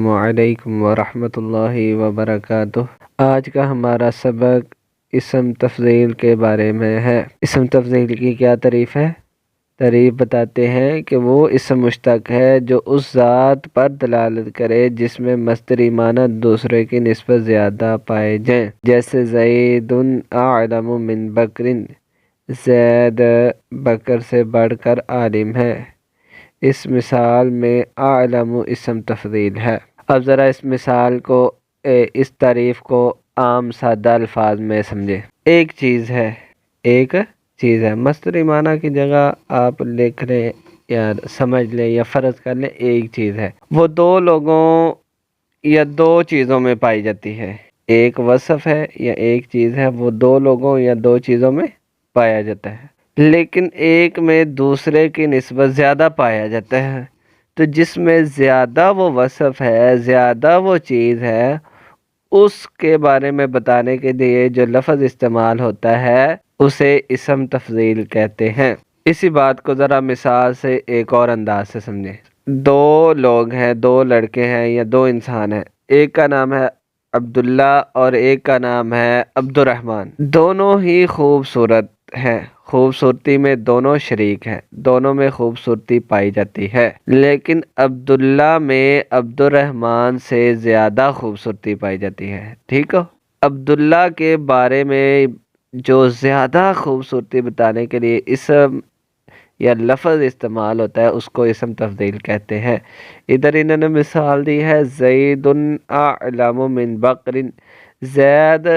السلام علیکم ورحمۃ اللہ وبرکاتہ۔ آج کا ہمارا سبق اسم تفضیل کے بارے میں ہے۔ اسم تفضیل کی کیا تعریف ہے؟ تعریف بتاتے ہیں کہ وہ اسم مشتق ہے جو اس ذات پر دلالت کرے جس میں مصدری معنی دوسرے کی نسبت زیادہ پائے جائیں، جیسے زید اعلم من بکر، زید بکر سے بڑھ کر عالم ہے۔ اس مثال میں اعلم اسم تفضیل ہے۔ اب ذرا اس مثال کو اس تعریف کو عام سادہ الفاظ میں سمجھیں۔ ایک چیز ہے مصدری معنی کی جگہ آپ لکھ لیں یا سمجھ لیں یا فرض کر لیں ایک چیز ہے، وہ دو لوگوں یا دو چیزوں میں پائی جاتی ہے۔ ایک وصف ہے یا ایک چیز ہے، وہ دو لوگوں یا دو چیزوں میں پایا جاتا ہے، لیکن ایک میں دوسرے کی نسبت زیادہ پایا جاتا ہے۔ تو جس میں زیادہ وہ وصف ہے، زیادہ وہ چیز ہے، اس کے بارے میں بتانے کے لیے جو لفظ استعمال ہوتا ہے اسے اسم تفضیل کہتے ہیں۔ اسی بات کو ذرا مثال سے ایک اور انداز سے سمجھیں۔ دو لوگ ہیں، دو لڑکے ہیں یا دو انسان ہیں، ایک کا نام ہے عبداللہ اور ایک کا نام ہے عبد الرحمن۔ دونوں ہی خوبصورت ہیں، خوبصورتی میں دونوں شریک ہیں، دونوں میں خوبصورتی پائی جاتی ہے، لیکن عبداللہ میں عبد الرحمن سے زیادہ خوبصورتی پائی جاتی ہے۔ ٹھیک ہے؟ عبداللہ کے بارے میں جو زیادہ خوبصورتی بتانے کے لیے اسم یا لفظ استعمال ہوتا ہے اس کو اسم تفضیل کہتے ہیں۔ ادھر انہوں نے مثال دی ہے زید اعلم من بکر، زید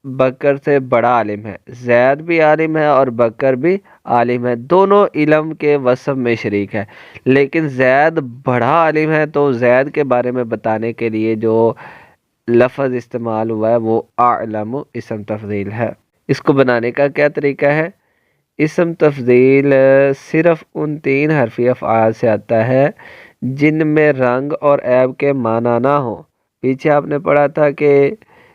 بکر سے بڑا عالم ہے۔ زید بھی عالم ہے اور بکر بھی عالم ہے، دونوں علم کے وصف میں شریک ہے، لیکن زید بڑا عالم ہے تو زید کے بارے میں بتانے کے لیے جو لفظ استعمال ہوا ہے وہ اعلم اسم تفضیل ہے۔ اس کو بنانے کا کیا طریقہ ہے؟ اسم تفضیل صرف ان تین حرفی افعال سے آتا ہے جن میں رنگ اور عیب کے معنی نہ ہوں۔ پیچھے آپ نے پڑھا تھا کہ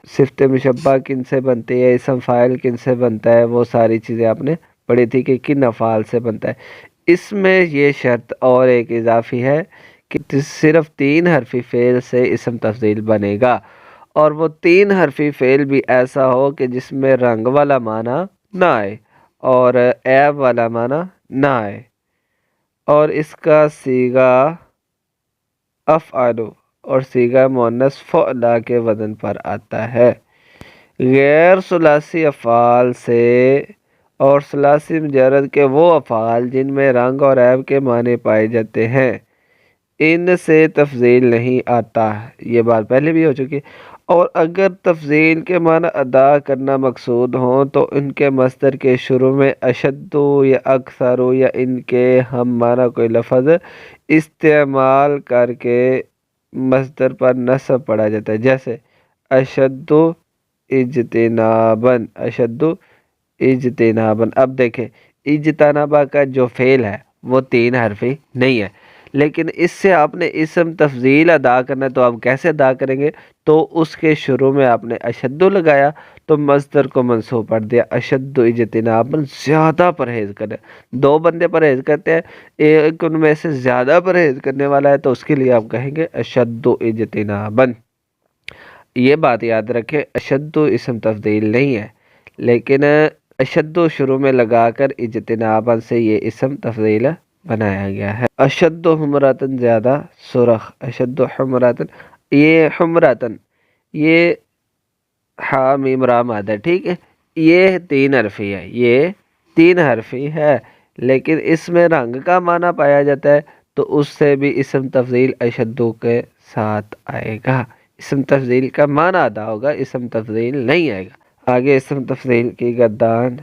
صفت مشبہ کن سے بنتی ہے، اسم فاعل کن سے بنتا ہے، وہ ساری چیزیں آپ نے پڑھی تھی کہ کن افعال سے بنتا ہے۔ اس میں یہ شرط اور ایک اضافی ہے کہ صرف تین حرفی فعل سے اسم تفضیل بنے گا، اور وہ تین حرفی فعل بھی ایسا ہو کہ جس میں رنگ والا معنی نہ آئے اور عیب والا معنی نہ آئے، اور اس کا صیغہ افعل اور صیغہ مؤنث فعلا کے وزن پر آتا ہے۔ غیر ثلاثی افعال سے اور ثلاثی مجرد کے وہ افعال جن میں رنگ اور عیب کے معنی پائے جاتے ہیں ان سے تفضیل نہیں آتا، یہ بات پہلے بھی ہو چکی ہے۔ اور اگر تفضیل کے معنی ادا کرنا مقصود ہوں تو ان کے مصدر کے شروع میں اشد یا اکثر یا ان کے ہم معنی کوئی لفظ استعمال کر کے مصدر پر نصب پڑھا جاتا ہے، جیسے اشد اجتناباً، اشد اجتناباً۔ اب دیکھیں اجتنابا کا جو فعل ہے وہ تین حرفی نہیں ہے، لیکن اس سے آپ نے اسم تفضیل ادا کرنا ہے، تو آپ کیسے ادا کریں گے؟ تو اس کے شروع میں آپ نے اشد لگایا تو مصدر کو منصوب پڑھ دیا، اشد اجتناباً، زیادہ پرہیز کرنا۔ دو بندے پرہیز کرتے ہیں، ایک ان میں سے زیادہ پرہیز کرنے والا ہے تو اس کے لیے آپ کہیں گے اشد اجتناباً۔ یہ بات یاد رکھیں، اشد اسم تفضیل نہیں ہے، لیکن اشد شروع میں لگا کر اجتناباً سے یہ اسم تفضیل بنایا گیا ہے۔ اشد حمراتن، زیادہ سرخ، اشد حمراتن، یہ حمراتن، یہ ہا میم را مادہ، ٹھیک ہے، یہ تین حرفی ہے، یہ تین حرفی ہے، لیکن اس میں رنگ کا معنی پایا جاتا ہے تو اس سے بھی اسم تفضیل اشدو کے ساتھ آئے گا، اسم تفضیل کا معنی ادا ہوگا، اسم تفضیل نہیں آئے گا۔ آگے اسم تفضیل کی گردان،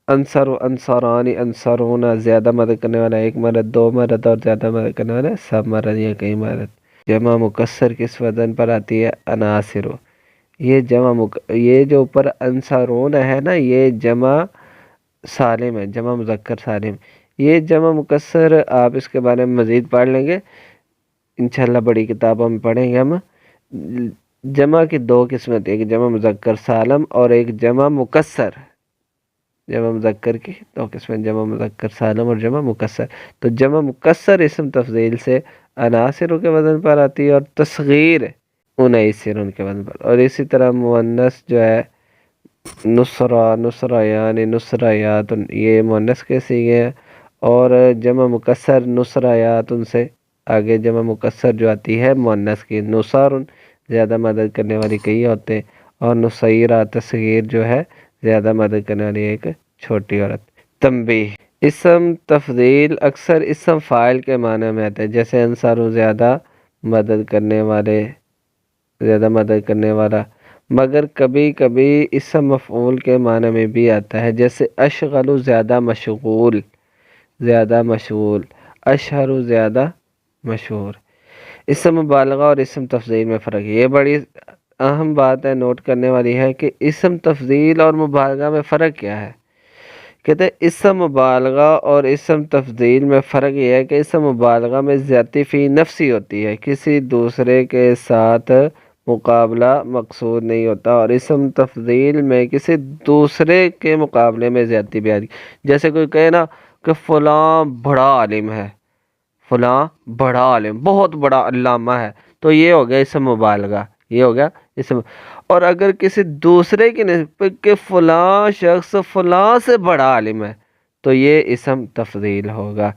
انصر و انصرانی، انصرون، زیادہ مدد کرنے والا ایک مرد، دو مرد، اور زیادہ مدد کرنے والا سب مرد یا کئی مرد۔ جمع مکسر کس وزن پر آتی ہے؟ عناصر۔ یہ یہ جو اوپر انصرون ہے نا، یہ جمع سالم ہے، جمع مذکر سالم۔ یہ جمع مکسر آپ اس کے بارے میں مزید پڑھ لیں گے انشاءاللہ، بڑی کتابوں میں پڑھیں گے ہم۔ جمع کی دو قسمیں، ایک جمع مذکر سالم اور ایک جمع مکسر۔ جمع مذکر کی دو قسمیں، جمع مذکر سالم اور جمع مکسر۔ تو جمع مکسر اسم تفضیل سے عناصر کے وزن پر آتی ہے، اور تصغیر انیسر کے وزن پر. اور اسی طرح مؤنث جو ہے نصرہ، نصریان، نصریات، یہ مؤنث کے صیغے ہیں. اور جمع مکسر نصریات، ان سے آگے جمع مکسر جو آتی ہے مؤنث کی، نصار زیادہ مدد کرنے والی کئی ہوتے ہیں، اور نصیرہ تصغیر جو ہے زیادہ مدد کرنے والی ایک چھوٹی عورت. تنبیہ: اسم تفضیل اکثر اسم فاعل کے معنی میں آتا ہے، جیسے انصار زیادہ مدد کرنے والے، زیادہ مدد کرنے والا. مگر کبھی کبھی اسم مفعول کے معنی میں بھی آتا ہے، جیسے اشغل زیادہ مشغول، زیادہ مشغول، اشہر زیادہ مشہور. اسم مبالغہ اور اسم تفضیل میں فرق ہے. یہ بڑی اہم بات ہے، نوٹ کرنے والی ہے کہ اسم تفضیل اور مبالغہ میں فرق کیا ہے. کہتے ہیں اسم مبالغہ اور اسم تفضیل میں فرق یہ ہے کہ اسم مبالغہ میں زیادتی فی نفسی ہوتی ہے، کسی دوسرے کے ساتھ مقابلہ مقصود نہیں ہوتا، اور اسم تفضیل میں کسی دوسرے کے مقابلے میں زیادتی بھی آتی. جیسے کوئی کہے نا کہ فلاں بڑا عالم ہے، فلاں بڑا عالم، بہت بڑا علامہ ہے، تو یہ ہو گیا اسم مبالغہ، یہ ہو گیا اسم. اور اگر کسی دوسرے کی نسبت کہ فلاں شخص فلاں سے بڑا عالم ہے، تو یہ اسم تفضیل ہوگا.